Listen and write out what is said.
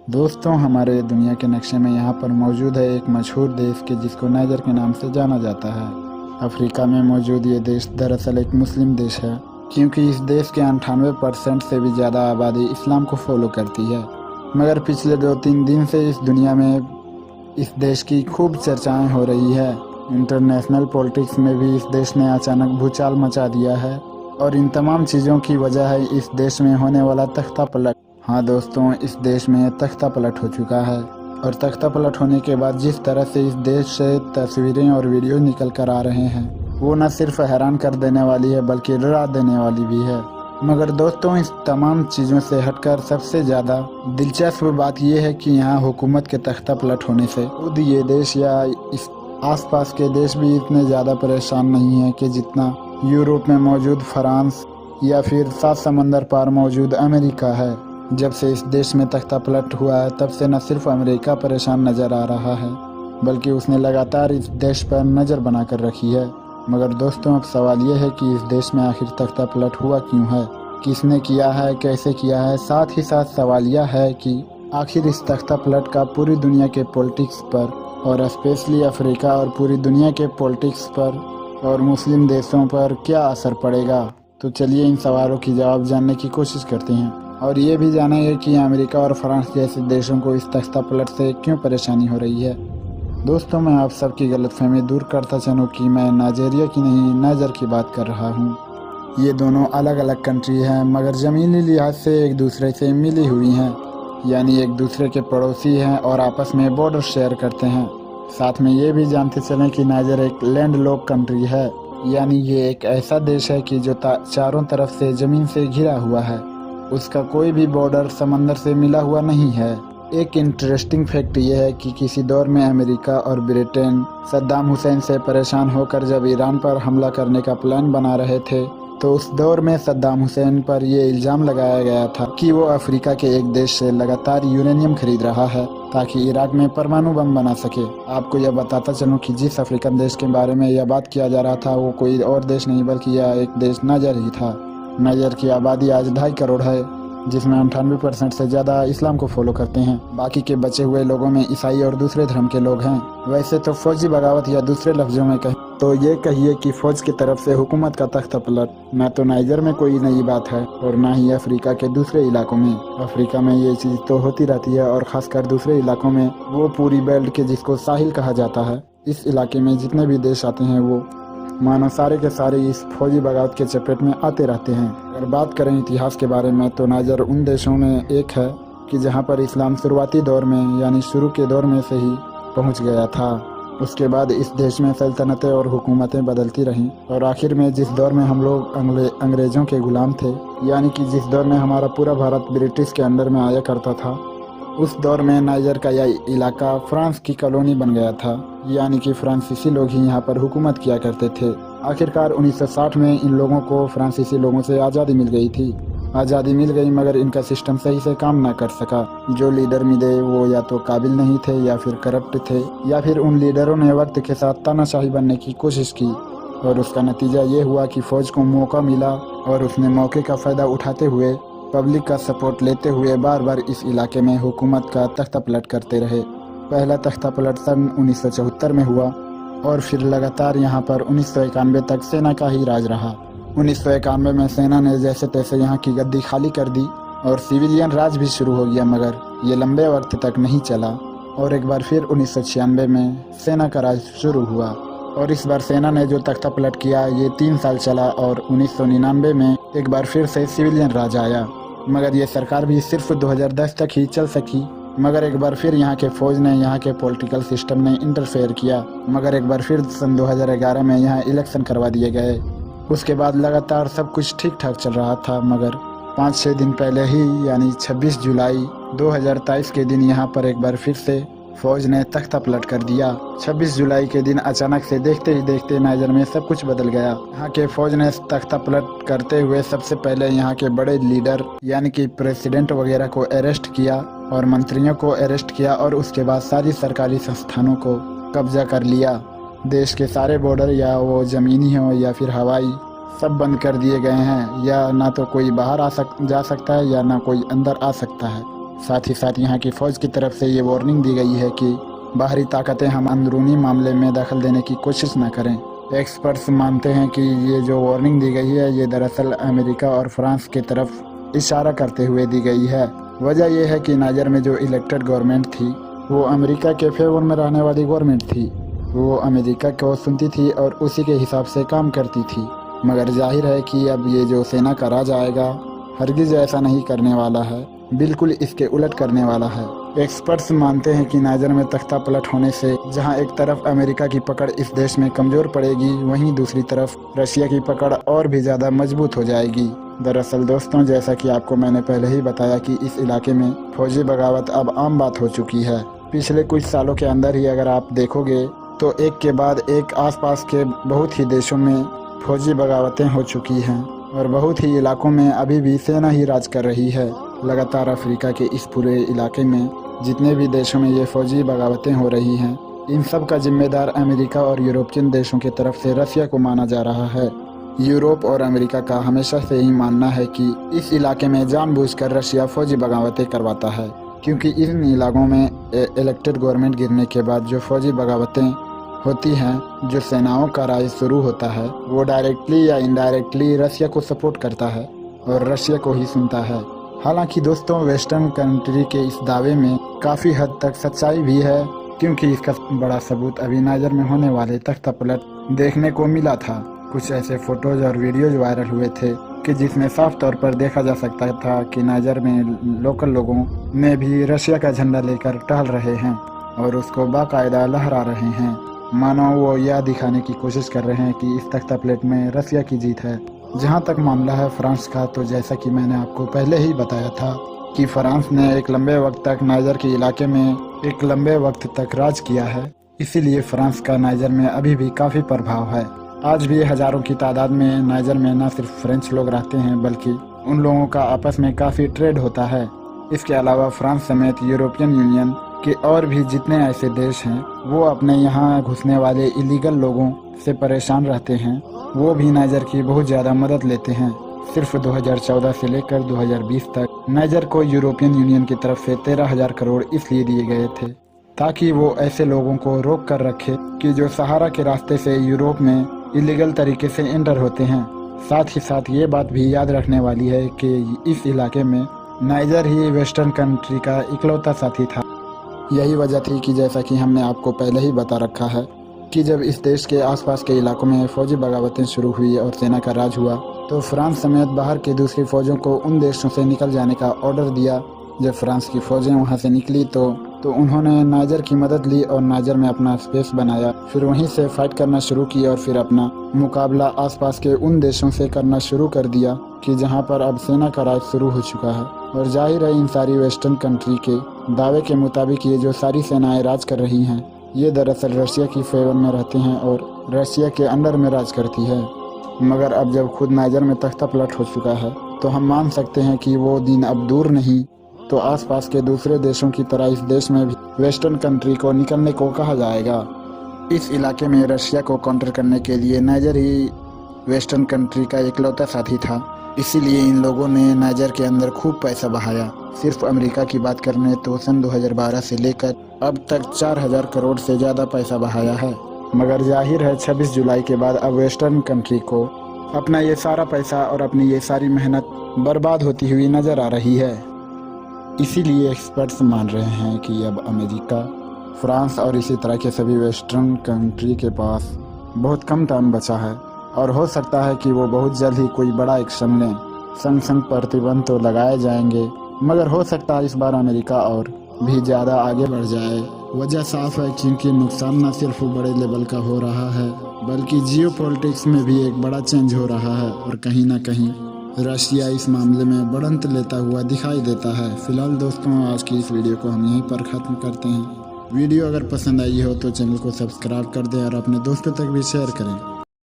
दोस्तों, हमारे दुनिया के नक्शे में यहाँ पर मौजूद है एक मशहूर देश के जिसको नाइजर के नाम से जाना जाता है। अफ्रीका में मौजूद ये देश दरअसल एक मुस्लिम देश है, क्योंकि इस देश के 98% से भी ज़्यादा आबादी इस्लाम को फॉलो करती है। मगर पिछले 2-3 दिन से इस दुनिया में इस देश की खूब चर्चाएं हो रही है। इंटरनेशनल पॉलिटिक्स में भी इस देश ने अचानक भूचाल मचा दिया है, और इन तमाम चीज़ों की वजह है इस देश में होने वाला तख्ता पलट। हाँ दोस्तों, इस देश में तख्ता पलट हो चुका है, और तख्ता पलट होने के बाद जिस तरह से इस देश से तस्वीरें और वीडियो निकल कर आ रहे हैं, वो न सिर्फ हैरान कर देने वाली है बल्कि डरा देने वाली भी है। मगर दोस्तों, इस तमाम चीज़ों से हटकर सबसे ज़्यादा दिलचस्प बात यह है कि यहाँ हुकूमत के तख्ता पलट होने से खुद ये देश या इस आसपास के देश भी इतने ज़्यादा परेशान नहीं है कि जितना यूरोप में मौजूद फ्रांस या फिर 7 समंदर पार मौजूद अमेरिका है। जब से इस देश में तख्ता पलट हुआ है, तब से न सिर्फ अमेरिका परेशान नज़र आ रहा है, बल्कि उसने लगातार इस देश पर नज़र बनाकर रखी है। मगर दोस्तों, अब सवाल ये है कि इस देश में आखिर तख्ता पलट हुआ क्यों है, किसने किया है, कैसे किया है। साथ ही साथ सवाल यह है कि आखिर इस तख्ता पलट का पूरी दुनिया के पॉलिटिक्स पर, और स्पेशली अफ्रीका और पूरी दुनिया के पॉलिटिक्स पर और मुस्लिम देशों पर क्या असर पड़ेगा। तो चलिए इन सवालों की जवाब जानने की कोशिश करते हैं, और ये भी जानेंगे कि अमेरिका और फ्रांस जैसे देशों को इस तख्ता पलट से क्यों परेशानी हो रही है। दोस्तों, मैं आप सबकी गलतफहमी दूर करता चलूँ कि मैं नाइजीरिया की नहीं, नाइजर की बात कर रहा हूँ। ये दोनों अलग अलग कंट्री हैं, मगर ज़मीनी लिहाज से एक दूसरे से मिली हुई हैं, यानी एक दूसरे के पड़ोसी हैं और आपस में बॉर्डर शेयर करते हैं। साथ में ये भी जानते चलें कि नाइजर एक लैंडलॉक कंट्री है, यानी ये एक ऐसा देश है कि जो चारों तरफ से ज़मीन से घिरा हुआ है। उसका कोई भी बॉर्डर समंदर से मिला हुआ नहीं है। एक इंटरेस्टिंग फैक्ट ये है कि किसी दौर में अमेरिका और ब्रिटेन सद्दाम हुसैन से परेशान होकर जब ईरान पर हमला करने का प्लान बना रहे थे, तो उस दौर में सद्दाम हुसैन पर ये इल्ज़ाम लगाया गया था कि वो अफ्रीका के एक देश से लगातार यूरेनियम खरीद रहा है ताकि इराक में परमाणु बम बना सके। आपको यह बताता चलूँ कि जिस अफ्रीकन देश के बारे में यह बात किया जा रहा था, वो कोई और देश नहीं बल्कि यह एक देश नाइजर ही था। नाइजर की आबादी आज 2.5 करोड़ है, जिसमें 98% से ज़्यादा इस्लाम को फॉलो करते हैं। बाकी के बचे हुए लोगों में ईसाई और दूसरे धर्म के लोग हैं। वैसे तो फौजी बगावत, या दूसरे लफ्ज़ों में कहें तो ये कहिए कि फ़ौज की तरफ से हुकूमत का तख्ता पलट न तो नाइजर में कोई नई बात है और ना ही अफ्रीका के दूसरे इलाकों में। अफ्रीका में ये चीज़ तो होती रहती है, और ख़ासकर दूसरे इलाकों में, वो पूरी बेल्ट के जिसको साहिल कहा जाता है, इस इलाके में जितने भी देश आते हैं वो मानो सारे के सारे इस फौजी बगावत के चपेट में आते रहते हैं। अगर बात करें इतिहास के बारे में, तो नाइजर उन देशों में एक है कि जहां पर इस्लाम शुरुआती दौर में, यानी शुरू के दौर में से ही पहुंच गया था। उसके बाद इस देश में सल्तनतें और हुकूमतें बदलती रहीं, और आखिर में जिस दौर में हम लोग अंग्रेज़ों के गुलाम थे, यानी कि जिस दौर में हमारा पूरा भारत ब्रिटिश के अंडर में आया करता था, उस दौर में नाइजर का यह इलाका फ्रांस की कॉलोनी बन गया था, यानी कि फ्रांसीसी लोग ही यहाँ पर हुकूमत किया करते थे। आखिरकार 1960 में इन लोगों को फ्रांसीसी लोगों से आज़ादी मिल गई थी। आज़ादी मिल गई, मगर इनका सिस्टम सही से काम न कर सका। जो लीडर मिले वो या तो काबिल नहीं थे, या फिर करप्ट थे, या फिर उन लीडरों ने वक्त के साथ तानाशाही बनने की कोशिश की, और उसका नतीजा ये हुआ कि फ़ौज को मौका मिला और उसने मौके का फ़ायदा उठाते हुए, पब्लिक का सपोर्ट लेते हुए बार बार इस इलाके में हुकूमत का तख्ता पलट करते रहे। पहला तख्ता पलट सन 1974 में हुआ, और फिर लगातार यहाँ पर 1991 तक सेना का ही राज रहा। 1991 में सेना ने जैसे तैसे यहाँ की गद्दी खाली कर दी और सिविलियन राज भी शुरू हो गया, मगर ये लंबे वक्त तक नहीं चला। और एक बार फिर 1996 में सेना का राज शुरू हुआ, और इस बार सेना ने जो तख्ता पलट किया ये 3 साल चला, और 1999 में एक बार फिर से सिविलियन राज आया। मगर ये सरकार भी सिर्फ 2010 तक ही चल सकी। मगर एक बार फिर यहाँ के फ़ौज ने, यहाँ के पॉलिटिकल सिस्टम ने इंटरफेयर किया। मगर एक बार फिर सन 2011 में यहाँ इलेक्शन करवा दिए गए। उसके बाद लगातार सब कुछ ठीक ठाक चल रहा था, मगर 5-6 दिन पहले ही, यानी 26 जुलाई 2023 के दिन यहाँ पर एक बार फिर से फ़ौज ने तख्ता पलट कर दिया। 26 जुलाई के दिन अचानक से देखते ही देखते नाइजर में सब कुछ बदल गया। यहाँ के फ़ौज ने तख्ता पलट करते हुए सबसे पहले यहाँ के बड़े लीडर, यानी कि प्रेसिडेंट वगैरह को अरेस्ट किया, और मंत्रियों को अरेस्ट किया, और उसके बाद सारी सरकारी संस्थानों को कब्जा कर लिया। देश के सारे बॉर्डर, या वो ज़मीनी हो या फिर हवाई, सब बंद कर दिए गए हैं। या ना तो कोई बाहर जा सकता है, या ना कोई अंदर आ सकता है। साथ ही साथ यहाँ की फ़ौज की तरफ से ये वार्निंग दी गई है कि बाहरी ताकतें हम अंदरूनी मामले में दखल देने की कोशिश न करें। एक्सपर्ट्स मानते हैं कि ये जो वार्निंग दी गई है ये दरअसल अमेरिका और फ्रांस की तरफ इशारा करते हुए दी गई है। वजह यह है कि नाइजर में जो इलेक्टेड गवर्नमेंट थी वो अमेरिका के फेवर में रहने वाली गवर्नमेंट थी। वो अमेरिका को सुनती थी और उसी के हिसाब से काम करती थी। मगर जाहिर है कि अब ये जो सेना का राज आएगा हरगिज़ ऐसा नहीं करने वाला है, बिल्कुल इसके उलट करने वाला है। एक्सपर्ट्स मानते हैं कि नाइजर में तख्ता पलट होने से जहां एक तरफ अमेरिका की पकड़ इस देश में कमज़ोर पड़ेगी, वहीं दूसरी तरफ रशिया की पकड़ और भी ज़्यादा मजबूत हो जाएगी। दरअसल दोस्तों, जैसा कि आपको मैंने पहले ही बताया कि इस इलाके में फौजी बगावत अब आम बात हो चुकी है। पिछले कुछ सालों के अंदर ही अगर आप देखोगे तो एक के बाद एक आसपास के बहुत ही देशों में फौजी बगावतें हो चुकी हैं और बहुत ही इलाकों में अभी भी सेना ही राज कर रही है। लगातार अफ्रीका के इस पूरे इलाके में जितने भी देशों में ये फौजी बगावतें हो रही हैं, इन सब का जिम्मेदार अमेरिका और यूरोपियन देशों की तरफ से रशिया को माना जा रहा है। यूरोप और अमेरिका का हमेशा से ही मानना है कि इस इलाके में जानबूझकर रशिया फौजी बगावतें करवाता है, क्योंकि इन इलाकों में इलेक्टेड गवर्नमेंट गिरने के बाद जो फौजी बगावतें होती हैं, जो सेनाओं का राज शुरू होता है, वो डायरेक्टली या इनडायरेक्टली रशिया को सपोर्ट करता है और रशिया को ही सुनता है। हालांकि दोस्तों, वेस्टर्न कंट्री के इस दावे में काफ़ी हद तक सच्चाई भी है, क्योंकि इसका बड़ा सबूत अभी नाइजर में होने वाले तख्ता पलट देखने को मिला था। कुछ ऐसे फोटोज और वीडियोज वायरल हुए थे कि जिसमें साफ तौर पर देखा जा सकता था कि नाइजर में लोकल लोगों में भी रशिया का झंडा लेकर टहल रहे हैं और उसको बाकायदा लहरा रहे हैं, मानो वो यह दिखाने की कोशिश कर रहे हैं कि इस तख्ता प्लेट में रशिया की जीत है। जहां तक मामला है फ्रांस का, तो जैसा कि मैंने आपको पहले ही बताया था कि फ्रांस ने एक लंबे वक्त तक नाइजर के इलाके में एक लंबे वक्त तक राज किया है, इसीलिए फ्रांस का नाइजर में अभी भी काफ़ी प्रभाव है। आज भी हज़ारों की तादाद में नाइजर में न सिर्फ फ्रेंच लोग रहते हैं, बल्कि उन लोगों का आपस में काफ़ी ट्रेड होता है। इसके अलावा फ्रांस समेत यूरोपियन यूनियन के और भी जितने ऐसे देश हैं, वो अपने यहाँ घुसने वाले इलीगल लोगों से परेशान रहते हैं। वो भी नाइजर की बहुत ज़्यादा मदद लेते हैं। सिर्फ 2014 से लेकर 2020 तक नाइजर को यूरोपियन यूनियन की तरफ से 13,000 करोड़ इसलिए दिए गए थे ताकि वो ऐसे लोगों को रोक कर रखे कि जो सहारा के रास्ते से यूरोप में इलीगल तरीके से एंटर होते हैं। साथ ही साथ ये बात भी याद रखने वाली है कि इस इलाके में नाइजर ही वेस्टर्न कंट्री का इकलौता साथी था। यही वजह थी कि जैसा कि हमने आपको पहले ही बता रखा है कि जब इस देश के आसपास के इलाकों में फौजी बगावतें शुरू हुई और सेना का राज हुआ, तो फ्रांस समेत बाहर की दूसरी फौजों को उन देशों से निकल जाने का ऑर्डर दिया। जब फ्रांस की फौजें वहां से निकली तो उन्होंने नाइजर की मदद ली और नाइजर में अपना स्पेस बनाया। फिर वहीं से फाइट करना शुरू की और फिर अपना मुकाबला आसपास के उन देशों से करना शुरू कर दिया कि जहां पर अब सेना का राज शुरू हो चुका है। और जाहिर है इन सारी वेस्टर्न कंट्री के दावे के मुताबिक ये जो सारी सेनाएं राज कर रही हैं, ये दरअसल रशिया की फेवर में रहते हैं और रशिया के अंडर में राज करती है। मगर अब जब खुद नाइजर में तख्ता पलट हो चुका है, तो हम मान सकते हैं कि वो दिन अब दूर नहीं, तो आसपास के दूसरे देशों की तरह इस देश में भी वेस्टर्न कंट्री को निकलने को कहा जाएगा। इस इलाके में रशिया को काउंटर करने के लिए नाइजर ही वेस्टर्न कंट्री का इकलौता साथी था। इसीलिए इन लोगों ने नाइजर के अंदर खूब पैसा बहाया। सिर्फ अमेरिका की बात करने तो सन 2012 से लेकर अब तक 4,000 करोड़ से ज़्यादा पैसा बहाया है। मगर जाहिर है 26 जुलाई के बाद अब वेस्टर्न कंट्री को अपना ये सारा पैसा और अपनी ये सारी मेहनत बर्बाद होती हुई नज़र आ रही है। इसीलिए एक्सपर्ट्स मान रहे हैं कि अब अमेरिका, फ्रांस और इसी तरह के सभी वेस्टर्न कंट्री के पास बहुत कम टाइम बचा है और हो सकता है कि वो बहुत जल्द ही कोई बड़ा एक्शन लें। संग प्रतिबंध तो लगाए जाएंगे, मगर हो सकता है इस बार अमेरिका और भी ज़्यादा आगे बढ़ जाए। वजह साफ है, क्योंकि नुकसान न सिर्फ बड़े लेवल का हो रहा है, बल्कि जियोपॉलिटिक्स में भी एक बड़ा चेंज हो रहा है और कहीं ना कहीं रशिया इस मामले में बढ़त लेता हुआ दिखाई देता है। फिलहाल दोस्तों, आज की इस वीडियो को हम यहीं पर ख़त्म करते हैं। वीडियो अगर पसंद आई हो तो चैनल को सब्सक्राइब कर दें और अपने दोस्तों तक भी शेयर करें।